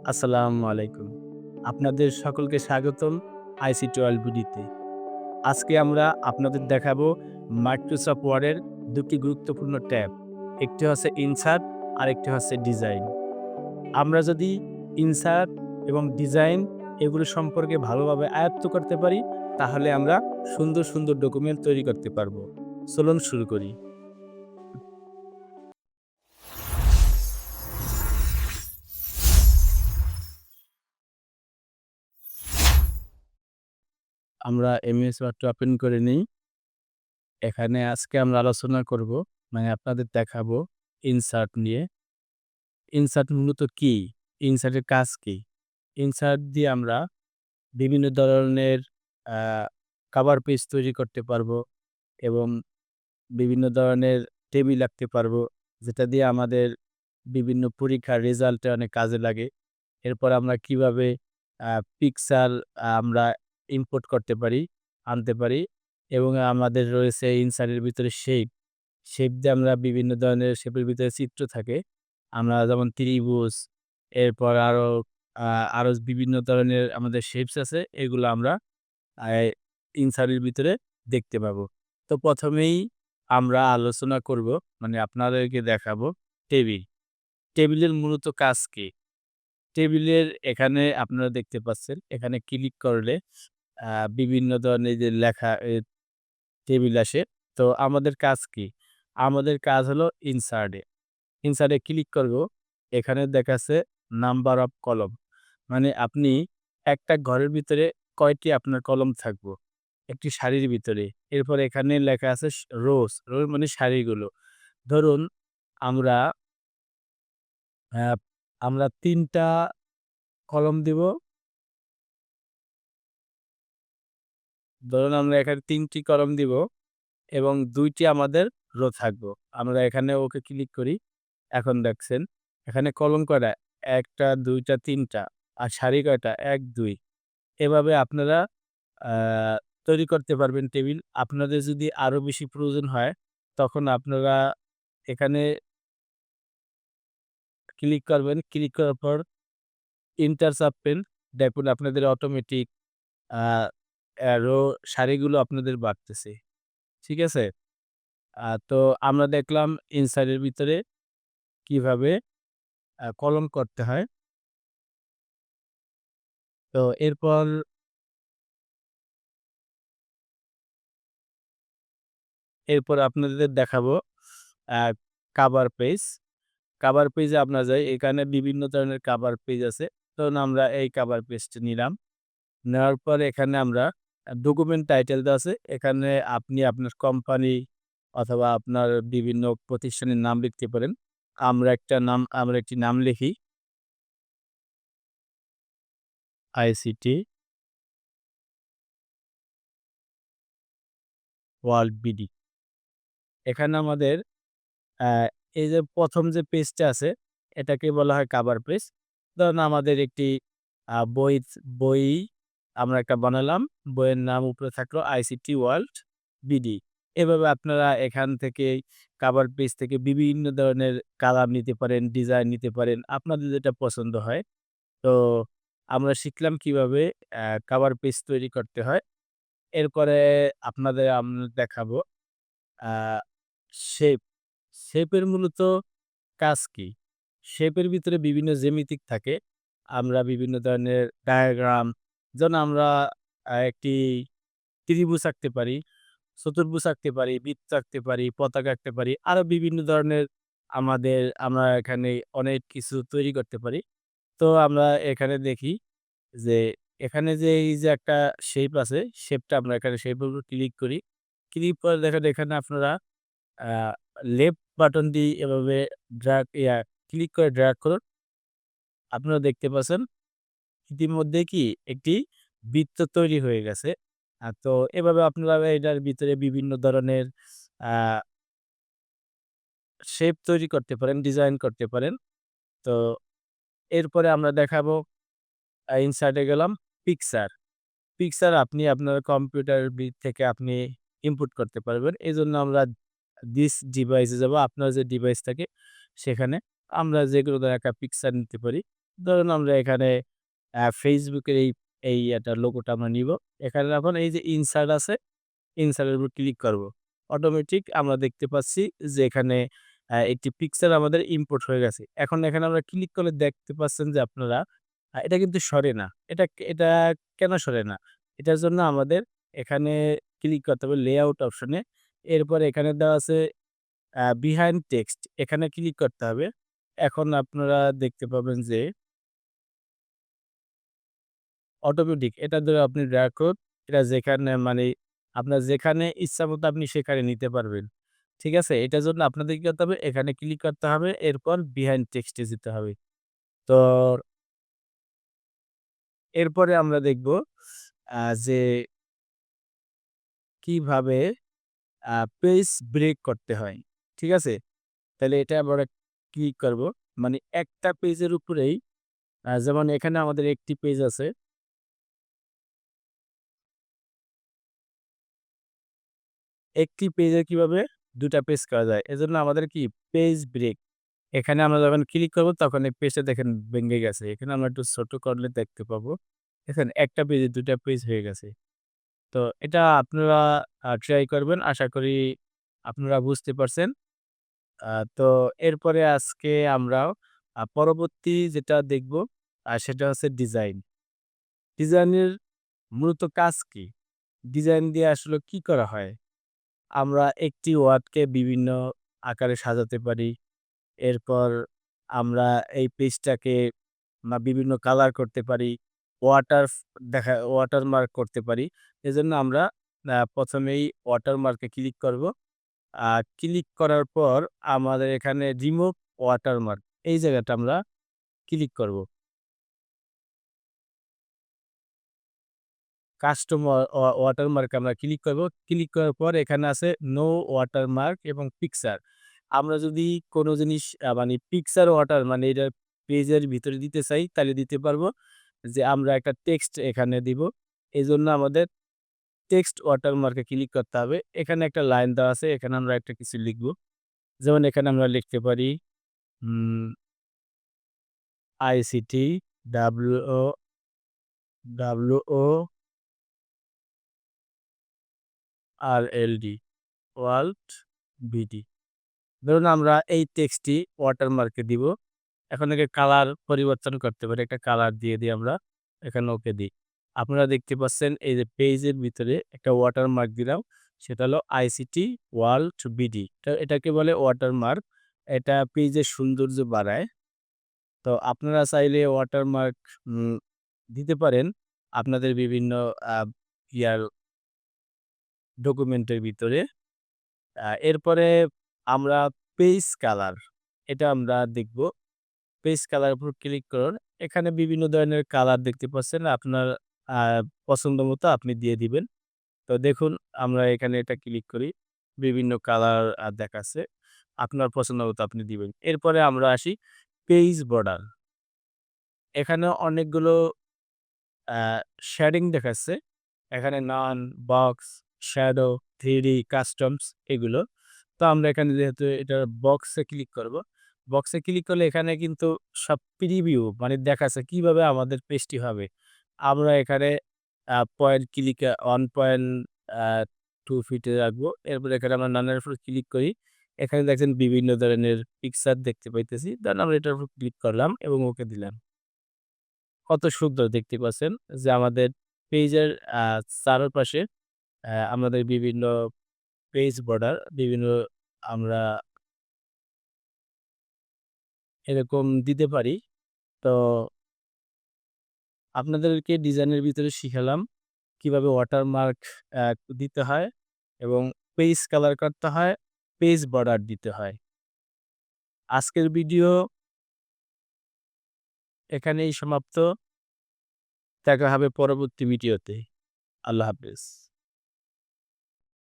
আসসালামু আলাইকুম। আপনাদের সকলকে স্বাগতম আইসিটি ওয়ার্ল্ড বিডিতে। আজকে আমরা আপনাদের দেখাবো মাইক্রোসফট ওয়ার্ডের ২ টি গুরুত্বপূর্ণ ট্যাব। একটি হচ্ছে ইনসার্ট, আরেকটি হচ্ছে ডিজাইন। আমরা যদি ইনসার্ট এবং ডিজাইন এগুলো সম্পর্কে ভালোভাবে আয়ত্ত করতে পারি, তাহলে আমরা সুন্দর, সুন্দর ডকুমেন্ট তৈরি করতে পারবো। চলুন শুরু করি। আমরা এমএস ওয়ার্ডটা ওপেন করে নিই। এখানে আজকে আমরা আলোচনা করব, মানে আপনাদের দেখাবো ইনসার্ট নিয়ে। ইনসার্ট মূলত কি? ইনসার্টের কাজ কি? ইনসার্ট দিয়ে আমরা বিভিন্ন ধরনের আ কভার পেজ তৈরি করতে পারবো এবং বিভিন্ন ধরনের টেবিল আঁকতে পারবো, যেটা দিয়ে আমাদের বিভিন্ন পরীক্ষার রেজাল্টে অনেক কাজে লাগে। এরপর আমরা কিভাবে আ পিকচার আমরা ইম্পোর্ট করতে পারি, আনতে পারি এবং আমাদের রয়েছে ইনসার্টের ভিতরে শেপ। শেপ দিয়ে আমরা বিভিন্ন ধরনের শেপের ভিতরে চিত্র থাকে। আমরা যেমন ত্রিভুজ, এরপর আ আরো বিভিন্ন ধরনের আমাদের শেপস আছে। এগুলো আমরা আ ইনসার্টের ভিতরে দেখতে পাবো। তো ১ম এই আমরা আলোচনা করব, মানে আপনাদেরকে দেখাবো টেবিল। টেবিলের মূলত কাজ কি? টেবিলের এখানে আপনারা দেখতে পাচ্ছেন, এখানে ক্লিক করলে আ বিভিন্ন ধরনের যে লেখা টেবিল আসে। তো আমাদের কাজ কি? আমাদের কাজ হলো ইনসার্টে। ইনসার্টে ক্লিক করব। এখানে দেখাচ্ছে নাম্বার অফ কলাম। মানে আপনি একটা ঘরের ভিতরে কয়টি আপনার কলম থাকবো? একটি সারির ভিতরে। এরপর এখানে লেখা আছে রোস। রো মানে সারিগুলো। ধরুন আমরা আ আমরা ৩ টা কলম দিব। ধরুন আমরা এখানে ৩ টি কলম দিব এবং ২ টি আমাদের রো থাকবো। আমরা এখানে ওকে ক্লিক করি। এখন দেখছেন এখানে কলম কয়টা? ১ টা, ২ টা, ৩ টা। আর সারি কয়টা? ১, ২। এভাবে আপনারা আ তৈরি করতে পারবেন টেবিল। আপনাদের যদি আরো বেশি প্রয়োজন হয়, তখন আপনারা এখানে ক্লিক করবেন। ক্লিক করার পর এন্টার চাপবেন। দেখুন আপনাদের অটোমেটিক আ রো সারিগুলো আপনাদের বাড়তেছে। ঠিক আছে? তো আমরা দেখলাম ইনসাইড এর ভিতরে কিভাবে কলম করতে হয়। তো এরপর আপনাদের দেখাবো আ কভার পেজ। কভার পেজে আমরা যাই। এখানে বিভিন্ন ধরনের কভার পেজ আছে। ধরুন আমরা এই কভার পেজটা নিলাম। নেওয়ার পর এখানে আমরা ডকুমেন্ট টাইটেল দেওয়া আছে। এখানে আপনি আপনার কোম্পানি অথবা আপনার বিভিন্ন প্রতিষ্ঠানের নাম লিখতে পারেন। আমরা একটি নাম লিখি, আইসিটি ওয়ার্ল্ড বিডি। এখানে আমাদের অ্যা এই যে ১ম যে পেজটা আছে, এটাকে বলা হয় কভার পেজ। ধরুন আমাদের একটি বই আমরা একটা বানালাম। বইয়ের নাম উপরে থাকলো আইসিটি ওয়ার্ল্ড বিডি। এভাবে আপনারা এখান থেকে কভার পেজ থেকে বিভিন্ন ধরনের কালার নিতে পারেন, ডিজাইন নিতে পারেন। আপনাদের যেটা পছন্দ হয়। তো আমরা শিখলাম কিভাবে কভার পেজ তৈরি করতে হয়। এরপরে আমরা দেখাবো আ শেপ। শেপের মূলত কাজ কি? শেপের ভিতরে বিভিন্ন জ্যামিতিক থাকে। আমরা বিভিন্ন ধরনের ডায়াগ্রাম, যেমন আমরা একটি ত্রিভুজ আঁকতে পারি, চতুর্ভুজ আঁকতে পারি, বৃত্ত আঁকতে পারি, পতাকা আঁকতে পারি। আরো বিভিন্ন ধরনের আমরা এখানে অনেক কিছু তৈরি করতে পারি। তো আমরা এখানে দেখি যে এখানে যে এই যে একটা শেপ আছে, শেপটা আমরা এখানে শেপের উপর ক্লিক করি। ক্লিক করে দেখেন এখানে আপনারা আ লেফট বাটন দিয়ে এভাবে ক্লিক করে ড্রাগ করুন। আপনারা দেখতে পাচ্ছেন ইতিমধ্যে কি একটি বৃত্ত তৈরি হয়ে গেছে। তো এভাবে আপনারা এটার ভিতরে বিভিন্ন ধরনের আ শেপ তৈরি করতে পারেন, ডিজাইন করতে পারেন। তো এরপরে আমরা দেখাবো ইনসার্ট এ গেলাম পিকচার। পিকচার আপনি আপনার কম্পিউটার থেকে আপনি ইনপুট করতে পারবেন। এজন্য আমরা দিস ডিভাইস এ যাবো। আপনার যে ডিভাইস থাকে সেখানে আমরা যেকোনো ধরনের একটা পিকচার নিতে পারি। ধরুন আমরা এখানে Facebook-এর এই একটা লোগোটা আমরা নিব। এখানে এখন এই যে ইনসার্ট আছে, ইনসার্ট এর উপর ক্লিক করব। অটোমেটিক আমরা দেখতে পাচ্ছি যে এখানে একটি পিকচার আমাদের ইম্পোর্ট হয়ে গেছে। এখন এখানে আমরা ক্লিক করলে দেখতে পাচ্ছেন যে আপনারা এটা কিন্তু সরে না। এটা কেন সরে না? এটার জন্য আমাদের এখানে ক্লিক করতে হবে লেআউট অপশনে। এরপরে এখানে দেওয়া আছে বিহাইন্ড টেক্সট এখানে ক্লিক করতে হবে। এখন আপনারা দেখতে পাবেন যে অটোমেটিক এটা ধরে আপনি ড্র্যাগ করুন। এটা যেখানে মানে আপনার যেখানে ইচ্ছামত আপনি সেখানে নিতে পারবেন। ঠিক আছে? এটার জন্য আপনাদের কি করতে হবে? এখানে ক্লিক করতে হবে। এরপর বিহাইন্ড টেক্সট এ যেতে হবে। তো এরপরে আমরা দেখব যে কিভাবে পেজ ব্রেক করতে হয়। ঠিক আছে? তাহলে এটা আমরা ক্লিক করব। মানে একটা পেজের উপরেই যেমন এখানে আমাদের একটি পেজ আছে। একটি পেজে কিভাবে ২ টা পেজ করা যায়। এজন্য আমাদের কি পেজ ব্রেক। এখানে আমরা যখন ক্লিক করব তখন এই পেজটা দেখেন ভেঙে গেছে। এখানে আমরা একটু ছোট করলে দেখতে পাবো। দেখেন একটা পেজে ২ টা পেজ হয়ে গেছে। তো এটা আপনারা ট্রাই করবেন। আশা করি আপনারা বুঝতে পারছেন। তো এরপরে আজকে আমরা পরবর্তী যেটা দেখব সেটা হচ্ছে ডিজাইন। ডিজাইনের মূলত কাজ কি? ডিজাইন দিয়ে আসলে কি করা হয়? আমরা একটি ওয়ার্ডকে বিভিন্ন আকারে সাজাতে পারি। এরপর আমরা এই পেজটাকে বিভিন্ন কালার করতে পারি। ওয়াটারমার্ক করতে পারি। এজন্য আমরা ১ম এই ওয়াটারমার্কে ক্লিক করব। ক্লিক করার পর আমাদের এখানে রিমুভ ওয়াটারমার্ক এই জায়গাটা আমরা ক্লিক করব। কাস্টম ওয়াটারমার্ক আমরা ক্লিক করব। ক্লিক করার পর এখানে আছে নো ওয়াটারমার্ক এবং পিকচার। আমরা যদি কোনো জিনিস মানে পিকচার ওয়াটার মানে এটা পেজের ভিতরে দিতে চাই তাহলে দিতে পারবো। যে আমরা একটা টেক্সট এখানে দিব। এজন্য আমাদের টেক্সট ওয়াটারমার্কে ক্লিক করতে হবে। এখানে একটা লাইন দেওয়া আছে। এখানে আমরা একটা কিছু লিখব। যেমন এখানে আমরা লিখতে পারি um ICT W W O RLD world BD. ধরুন আমরা এই টেক্সটটি ওয়াটারমার্কে দিব। এখন একে কালার পরিবর্তন করতে পারি। একটা কালার দিয়ে দিই আমরা। এখানে ওকে দিই। আপনারা দেখতে পাচ্ছেন এই যে পেজের ভিতরে একটা ওয়াটারমার্ক দিলাম। সেটা হলো আইসিটি ওয়ার্ল্ড বিডি। এটাকে বলে ওয়াটারমার্ক। এটা পেজের সৌন্দর্য বাড়ায়। তো আপনারা চাইলে ওয়াটারমার্ক উম দিতে পারেন আপনাদের বিভিন্ন আ ইয়ার ডকুমেন্টের ভিতরে। এরপরে আমরা পেজ কালার এটা আমরা দেখব। পেজ কালার উপর ক্লিক করুন। এখানে বিভিন্ন ধরনের কালার দেখতে পাচ্ছেন। আপনার আ পছন্দ মতো আপনি দিয়ে দিবেন। তো দেখুন আমরা এখানে এটা ক্লিক করি। বিভিন্ন কালার দেখাচ্ছে। আপনার পছন্দ মতো আপনি দিবেন। এরপরে আমরা আসি পেজ বর্ডার। এখানে অনেকগুলো আ শেডিং দেখাচ্ছে। এখানে নান, বক্স, শ্যাডো, 3D, কাস্টমস এগুলো। তো আমরা এখানে যেহেতু এটা বক্সে ক্লিক করব। বক্সে ক্লিক করলে এখানে কিন্তু সব প্রিভিউ মানে দেখাচ্ছে কিভাবে আমাদের পেজটি হবে। আমরা এখানে পয়েন্ট ক্লিক 1.2 ফিটে রাখবো। এরপরে এখানে আমরা নানের উপর ক্লিক করি। এখানে দেখছেন বিভিন্ন ধরনের পিকচার দেখতে পাইতেছি। দেন আমরা এটার উপর ক্লিক করলাম এবং ওকে দিলাম। কত সুন্দর দেখতে পাচ্ছেন যে আমাদের পেজের আ চারপাশে আমাদের বিভিন্ন পেজ বর্ডার বিভিন্ন আমরা এরকম দিতে পারি। তো আপনাদেরকে ডিজাইনের ভিতরে শিখালাম কিভাবে ওয়াটারমার্ক অ্যা দিতে হয় এবং পেজ কালার করতে হয়, পেজ বর্ডার দিতে হয়। আজকের ভিডিও এখানেই সমাপ্ত। দেখা হবে পরবর্তী ভিডিওতে। আল্লাহ হাফেজ।